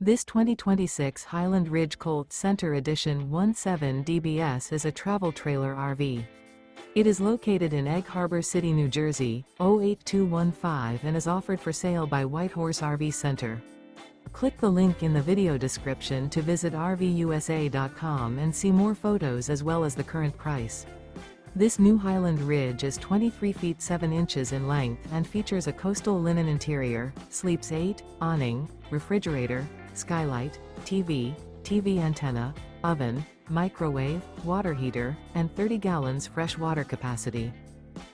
This 2026 Highland Ridge Colt Center Edition 17 DBS is a travel trailer RV. It is located in Egg Harbor City, New Jersey, 08215 and is offered for sale by Whitehorse RV Center. Click the link in the video description to visit RVUSA.com and see more photos as well as the current price. This new Highland Ridge is 23 feet 7 inches in length and features a coastal linen interior, sleeps 8, awning, refrigerator, skylight, TV antenna, oven, microwave, water heater, and 30 gallons fresh water capacity.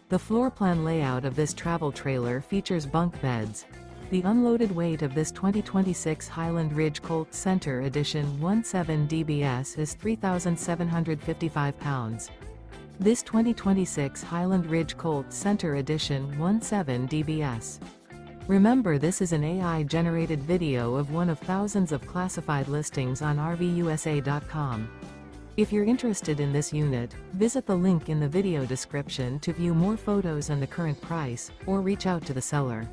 The floor plan layout of this travel trailer features bunk beds. The unloaded weight of this 2026 Highland Ridge Colt Center Edition 17 DBS is 3,755 pounds. This 2026 Highland Ridge Colt Center Edition 17 DBS. Remember, this is an AI-generated video of one of thousands of classified listings on RVUSA.com. If you're interested in this unit, visit the link in the video description to view more photos and the current price, or reach out to the seller.